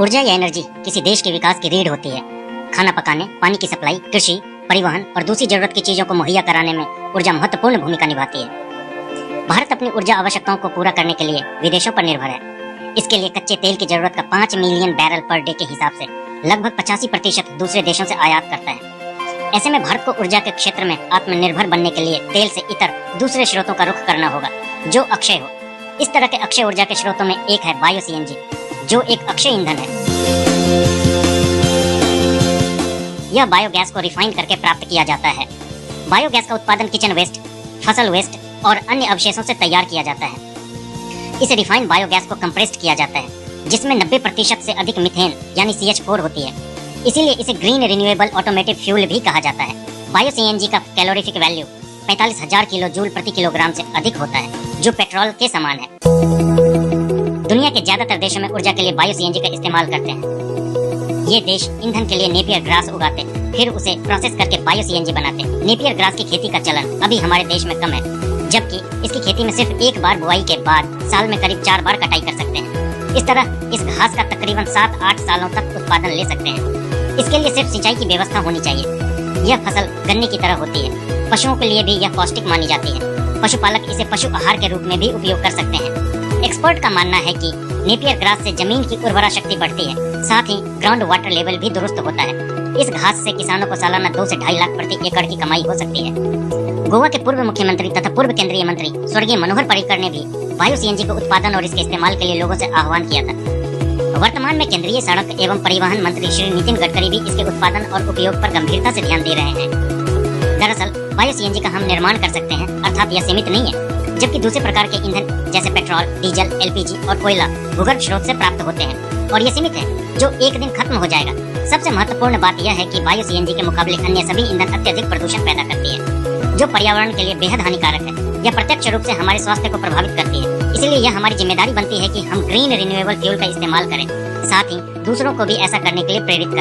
ऊर्जा या एनर्जी किसी देश के विकास की रीढ़ होती है। खाना पकाने, पानी की सप्लाई, कृषि, परिवहन और दूसरी जरूरत की चीजों को मुहैया कराने में ऊर्जा महत्वपूर्ण भूमिका निभाती है। भारत अपनी ऊर्जा आवश्यकताओं को पूरा करने के लिए विदेशों पर निर्भर है। इसके लिए कच्चे तेल की जरूरत का 5 मिलियन बैरल पर डे के हिसाब से लगभग 85% दूसरे देशों से आयात करता है। ऐसे में भारत को ऊर्जा के क्षेत्र में आत्मनिर्भर बनने के लिए तेल से इतर दूसरे स्रोतों का रुख करना होगा जो अक्षय हो। इस तरह के अक्षय ऊर्जा के स्रोतों में एक है बायो सीएनजी, जो एक अक्षय ईंधन है। यह बायोगैस को रिफाइन करके प्राप्त किया जाता है। बायोगैस का उत्पादन किचन वेस्ट, फसल वेस्ट और अन्य अवशेषों से तैयार किया जाता है। इस रिफाइंड बायोगैस को कंप्रेस्ड किया जाता है, जिसमें 90% से अधिक मीथेन यानी CH4 होती है। इसीलिए इसे ग्रीन रिन्यूएबल ऑटोमेटिव फ्यूल भी कहा जाता है। बायो सीएनजी का कैलोरीफिक वैल्यू 45,000 किलो जूल प्रति किलोग्राम से अधिक होता है, जो पेट्रोल के समान है। दुनिया के ज्यादातर देशों में ऊर्जा के लिए बायो सीएनजी का इस्तेमाल करते हैं। ये देश ईंधन के लिए नेपियर ग्रास उगाते, फिर उसे प्रोसेस करके बायो सीएनजी बनाते। नेपियर ग्रास की खेती का चलन अभी हमारे देश में कम है, जबकि इसकी खेती में सिर्फ एक बार बुआई के बाद साल में करीब 4 बार कटाई कर सकते हैं। इस तरह इस घास का तकरीबन 7-8 सालों तक उत्पादन ले सकते हैं। इसके लिए सिर्फ सिंचाई की व्यवस्था होनी चाहिए। यह फसल गन्ने की तरह होती है। पशुओं के लिए भी यह पौष्टिक मानी जाती है। पशुपालक इसे पशु आहार के रूप में भी उपयोग कर सकते हैं। एक्सपर्ट का मानना है कि नेपियर ग्रास से जमीन की उर्वरा शक्ति बढ़ती है, साथ ही ग्राउंड वाटर लेवल भी दुरुस्त होता है। इस घास से किसानों को सालाना 2 से 2.5 लाख प्रति एकड़ की कमाई हो सकती है। गोवा के पूर्व मुख्यमंत्री तथा पूर्व केंद्रीय मंत्री स्वर्गीय मनोहर पर्रिकर ने भी बायो सीएनजी के उत्पादन और इसके इस्तेमाल के लिए लोगों से आह्वान किया था। वर्तमान में केंद्रीय सड़क एवं परिवहन मंत्री श्री नितिन गडकरी भी इसके उत्पादन और उपयोग पर गंभीरता से ध्यान दे रहे हैं। दरअसल बायो सीएनजी का हम निर्माण कर सकते हैं, अर्थात यह सीमित नहीं है। जबकि दूसरे प्रकार के ईंधन जैसे पेट्रोल, डीजल, LPG और कोयला भूगर्भ स्रोत से प्राप्त होते हैं और ये सीमित है, जो एक दिन खत्म हो जाएगा। सबसे महत्वपूर्ण बात यह है कि बायो सीएनजी के मुकाबले अन्य सभी ईंधन अत्यधिक प्रदूषण पैदा करती है, जो पर्यावरण के लिए बेहद हानिकारक है। यह प्रत्यक्ष रूप से हमारे स्वास्थ्य को प्रभावित करती है। इसीलिए यह हमारी जिम्मेदारी बनती है कि हम ग्रीन रिन्यूएबल फ्यूल का इस्तेमाल करें, साथ ही दूसरों को भी ऐसा करने के लिए प्रेरित करें।